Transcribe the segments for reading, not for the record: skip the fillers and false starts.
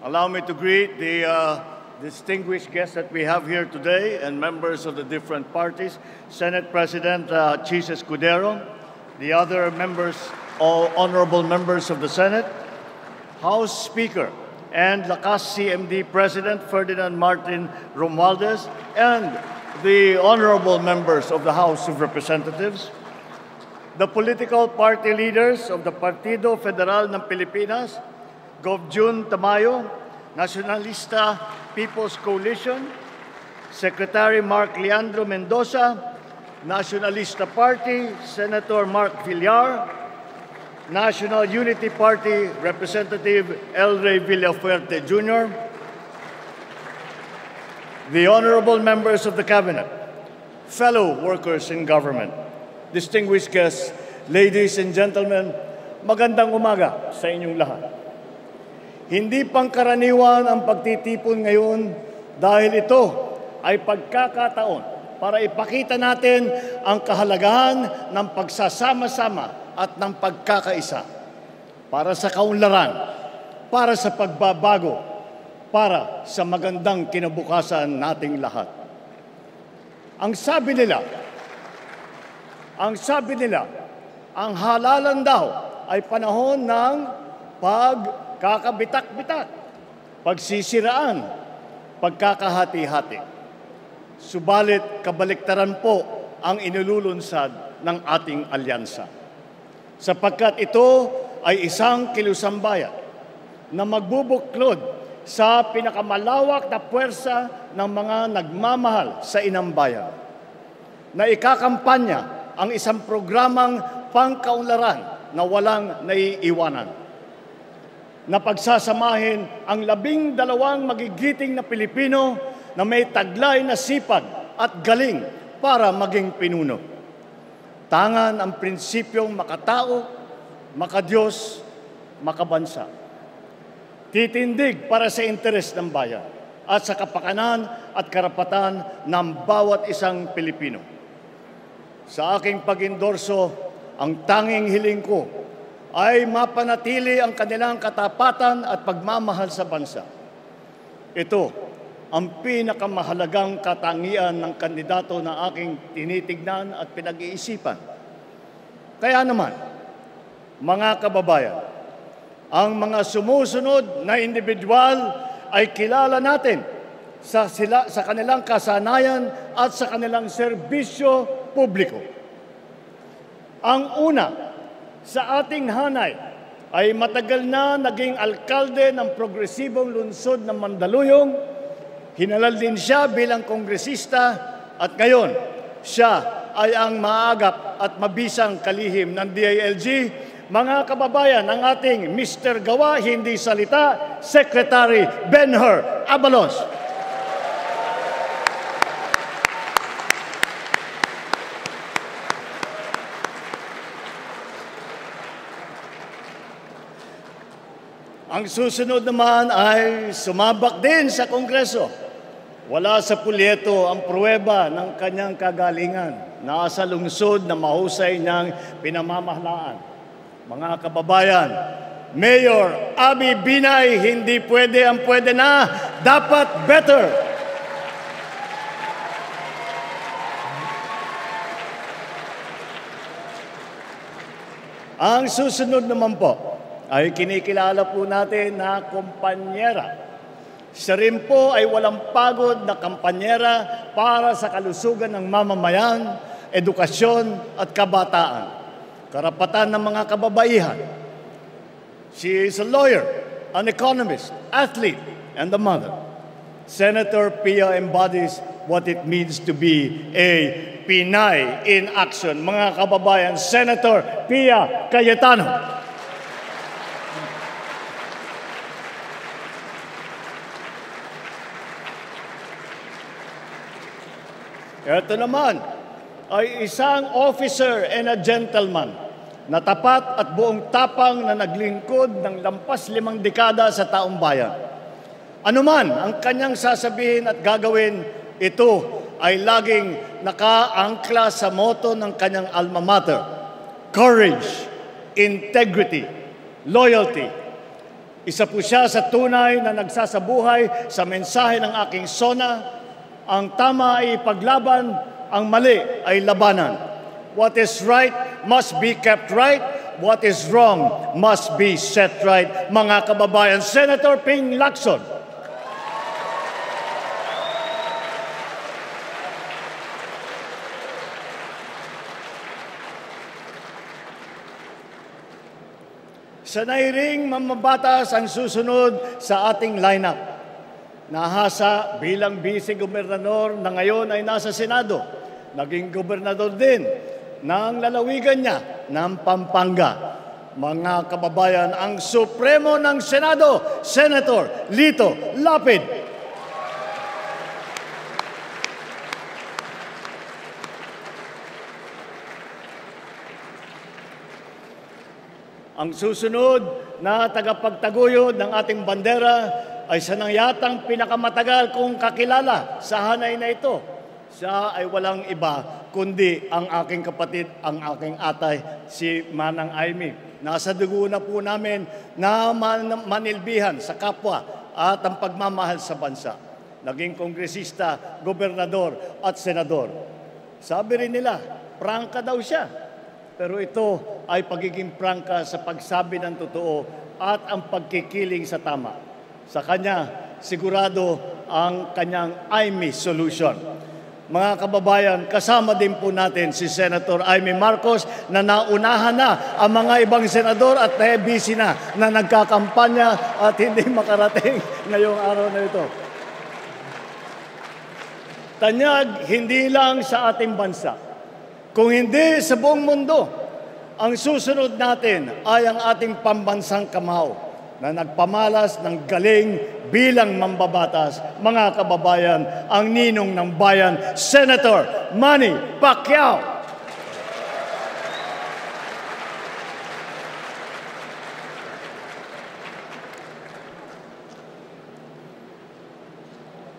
Allow me to greet the distinguished guests that we have here today and members of the different parties. Senate President Chis Escudero, the other members, all honorable members of the Senate, House Speaker and Lakas CMD President Ferdinand Martin Romualdez, and the honorable members of the House of Representatives, the political party leaders of the Partido Federal ng Pilipinas, Gov. Jun Tamayo, Nacionalista People's Coalition, Secretary Mark Leandro Mendoza, Nacionalista Party, Senator Mark Villar, National Unity Party Representative El Rey Villafuerte Jr., the honorable members of the Cabinet, fellow workers in government, distinguished guests, ladies and gentlemen, magandang umaga sa inyong lahat. Hindi pangkaraniwan ang pagtitipon ngayon dahil ito ay pagkakataon para ipakita natin ang kahalagahan ng pagsasama-sama at ng pagkakaisa para sa kaunlaran, para sa pagbabago, para sa magandang kinabukasan nating lahat. Ang sabi nila, ang halalan daw ay panahon ng pagkakabitak-bitak, pagsisiraan, pagkakahati-hati. Subalit kabaliktaran po ang inululunsad ng ating alyansa. Sapagkat ito ay isang kilusambayan na magbubuklod sa pinakamalawak na puwersa ng mga nagmamahal sa inang bayan, na ikakampanya ang isang programang pangkaunlaran na walang naiiwanan, na pagsasamahin ang 12 magigiting na Pilipino na may taglay na sipag at galing para maging pinuno. Tangan ang prinsipyong makatao, makadiyos, makabansa. Titindig para sa interes ng bayan at sa kapakanan at karapatan ng bawat isang Pilipino. Sa aking pag-endorso, ang tanging hiling ko ay mapanatili ang kanilang katapatan at pagmamahal sa bansa. Ito ang pinakamahalagang katangian ng kandidato na aking tinitignan at pinag-iisipan. Kaya naman, mga kababayan, ang mga sumusunod na individual ay kilala natin sa kanilang kasanayan at sa kanilang serbisyo publiko. Ang una sa ating hanay ay matagal na naging alkalde ng progresibong lungsod ng Mandaluyong. Hinalal din siya bilang kongresista at ngayon siya ay ang maagap at mabisang kalihim ng DILG. Mga kababayan, ang ating Mr. Gawa, Hindi Salita, Secretary Benher Abalos. Ang susunod naman ay sumabak din sa Kongreso. Wala sa pulyeto ang pruweba ng kanyang kagalingan. Nasa lungsod na mahusay niyang pinamamahalaan. Mga kababayan, Mayor Abby Binay, hindi pwede ang pwede na, dapat better. Ang susunod naman po ay kinikilala po natin na kumpanyera. Siya rin po ay walang pagod na kampanyera para sa kalusugan ng mamamayan, edukasyon at kabataan. Karapatan ng mga kababaihan. She is a lawyer, an economist, athlete, and a mother. Senator Pia embodies what it means to be a Pinay in action. Mga kababayan, Senator Pia Cayetano. Ito naman ay isang officer and a gentleman na tapat at buong tapang na naglingkod ng lampas 5 dekada sa taong bayan. Anuman ang kanyang sasabihin at gagawin, ito ay laging nakaangkla sa motto ng kanyang alma mater: courage, integrity, loyalty, Isa po siya sa tunay na nagsasabuhay sa mensahe ng aking SONA, ang tama ay ipaglaban, ang mali ay labanan. What is right must be kept right. What is wrong must be set right. Mga kababayan, Senator Ping Lacson. Sanay ring mamabatas ang susunod sa ating lineup. Nahasa bilang vice-gobernador na ngayon ay nasa Senado. Naging gobernador din ng lalawigan niya ng Pampanga. Mga kababayan, ang Supremo ng Senado, Senator Lito Lapid. Ang susunod na tagapagtaguyod ng ating bandera ay siya nang yatang pinakamatagal kong kakilala sa hanay na ito. Siya ay walang iba kundi ang aking kapatid, ang aking atay, si Manang Aimee. Nasa dugo na po namin na manilbihan sa kapwa at ang pagmamahal sa bansa. Naging kongresista, gobernador at senador. Sabi rin nila, prangka daw siya. Pero ito ay pagiging prangka sa pagsabi ng totoo at ang pagkikiling sa tama. Sa kanya, sigurado ang kanyang Aimee solution. Mga kababayan, kasama din po natin si Senator Aimee Marcos na naunahan na ang mga ibang senador at busy na nagkakampanya at hindi makarating ngayong araw na ito. Tanyag, hindi lang sa ating bansa, kung hindi sa buong mundo, ang susunod natin ay ang ating pambansang kamao na nagpamalas ng galing bilang mambabatas, mga kababayan, ang ninong ng bayan, Senator Manny Pacquiao.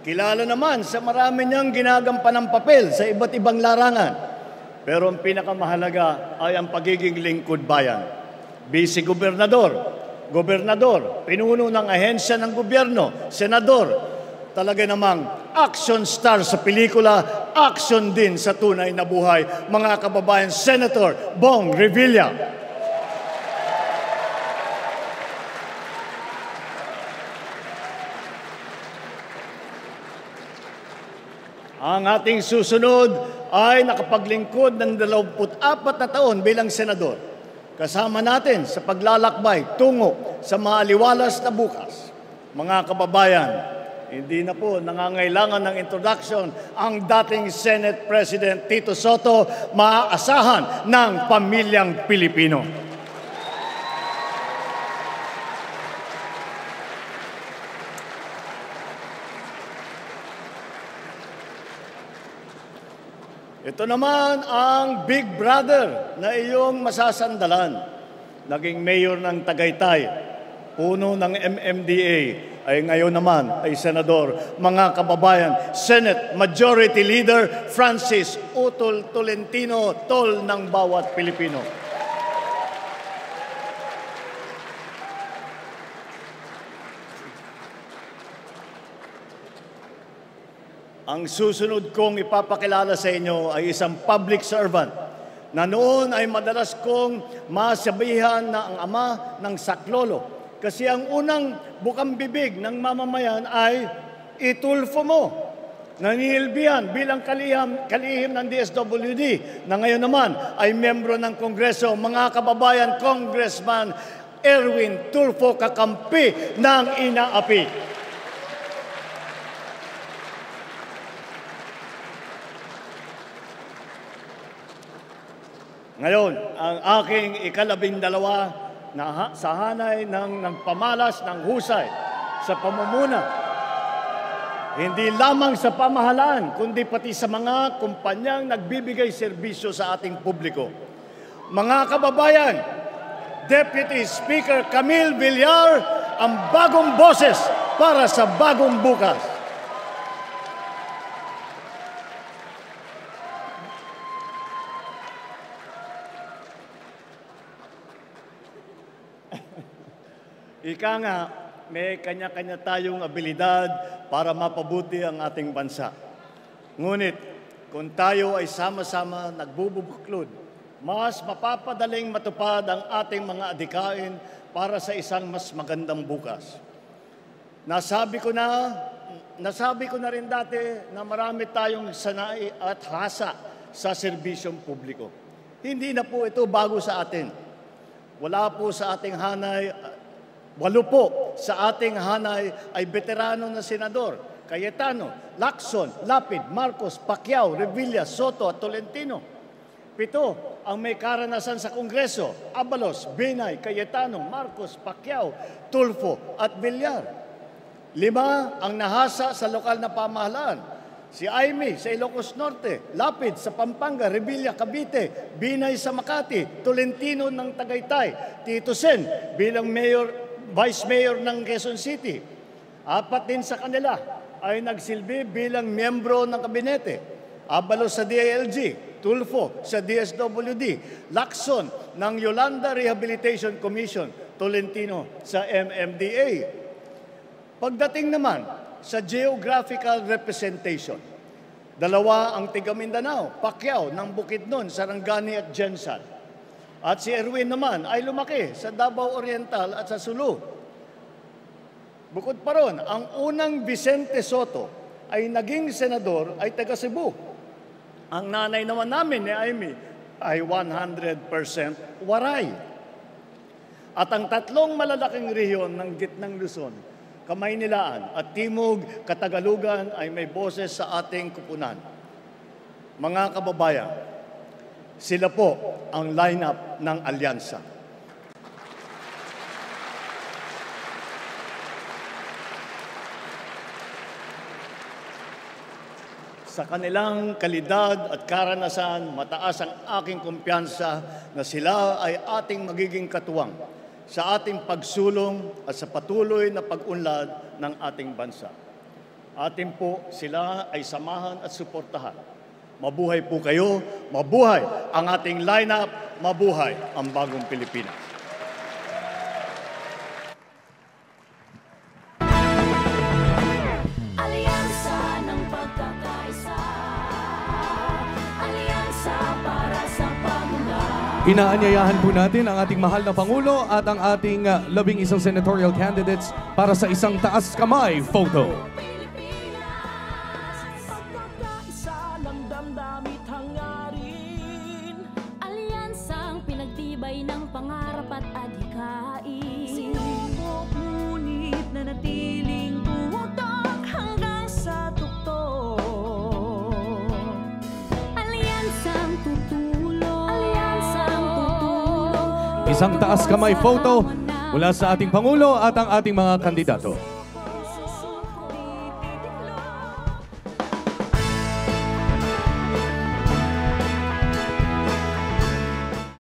Kilala naman sa marami niyang ginagampanang papel sa iba't ibang larangan. Pero ang pinakamahalaga ay ang pagiging lingkod bayan. Vice-gobernador, gobernador, pinuno ng ahensya ng gobyerno, senador. Talaga namang action star sa pelikula, action din sa tunay na buhay. Mga kababayan, Senator Bong Revilla. Ang ating susunod ay nakapaglingkod ng 24 na taon bilang senador. Kasama natin sa paglalakbay tungo sa maaliwalas na bukas. Mga kababayan, hindi na po nangangailangan ng introduction ang dating Senate President Tito Soto, maaasahan ng pamilyang Pilipino. Ito naman ang big brother na iyong masasandalan. Naging mayor ng Tagaytay, puno ng MMDA, ay ngayon naman ay senador. Mga kababayan, Senate Majority Leader Francis Utol Tolentino, tol ng bawat Pilipino. Ang susunod kong ipapakilala sa inyo ay isang public servant na noon ay madalas kong masabihan na ang ama ng saklolo. Kasi ang unang bukang bibig ng mamamayan ay itulfo mo. Nanilbihan bilang kalihim ng DSWD na ngayon naman ay membro ng Kongreso. Mga kababayan, Congressman Erwin Tulfo, kakampi ng inaapi. Ngayon, ang aking ika-12 na sa hanay ng nagpamalas ng husay sa pamumuna, hindi lamang sa pamahalaan, kundi pati sa mga kumpanyang nagbibigay serbisyo sa ating publiko. Mga kababayan, Deputy Speaker Camille Villar, ang bagong boses para sa bagong bukas. Ika nga, may kanya-kanya tayong abilidad para mapabuti ang ating bansa. Ngunit, kung tayo ay sama-sama nagbubuklod, mas mapapadaling matupad ang ating mga adikain para sa isang mas magandang bukas. Nasabi ko na rin dati na marami tayong sanay at hasa sa serbisyong publiko. Hindi na po ito bago sa atin. Wala po sa ating hanay, 8 po sa ating hanay ay veterano na senador. Cayetano, Lacson, Lapid, Marcos, Pacquiao, Revilla, Soto at Tolentino. 7 ang may karanasan sa Kongreso, Abalos, Binay, Cayetano, Marcos, Pacquiao, Tulfo at Villar. 5 ang nahasa sa lokal na pamahalaan, si Aimee sa Ilocos Norte, Lapid sa Pampanga, Revilla, Cavite, Binay sa Makati, Tolentino ng Tagaytay, Tito Sen bilang Vice Mayor ng Quezon City. 4 din sa kanila ay nagsilbi bilang miyembro ng kabinete. Abalos sa DILG, Tulfo sa DSWD, Lacson ng Yolanda Rehabilitation Commission, Tolentino sa MMDA. Pagdating naman sa geographical representation, 2 ang tiga Mindanao, Pacquiao ng Bukidnon, Sarangani at Jensan. At si Erwin naman ay lumaki sa Davao Oriental at sa Sulu. Bukod pa ron, ang unang Vicente Soto ay naging senador ay taga Cebu. Ang nanay naman namin ni Aimee ay 100% Waray. At ang 3 malalaking rehiyon ng gitnang Luzon, Kamaynilaan at Timog Katagalugan ay may boses sa ating kupunan. Mga kababayan, sila po ang lineup ng alyansa. Sa kanilang kalidad at karanasan, mataas ang aking kumpiyansa na sila ay ating magiging katuwang sa ating pagsulong at sa patuloy na pag-unlad ng ating bansa. Atin po sila ay samahan at suportahan. Mabuhay po kayo, mabuhay ang ating lineup, mabuhay ang bagong Pilipinas. Alyansa ng pagkakaisa, alyansa para sa pag-unlad. Inaanyayahan po natin ang ating mahal na Pangulo at ang ating 11 senatorial candidates para sa isang taas kamay photo. Ng pangarap at adhikain. Sinubok ngunit nanatiling tutok hanggang sa tuktok. Alyansang tutulong. Alyansang tutulong. Isang taas kamay photo mula sa ating Pangulo at ang ating mga kandidato.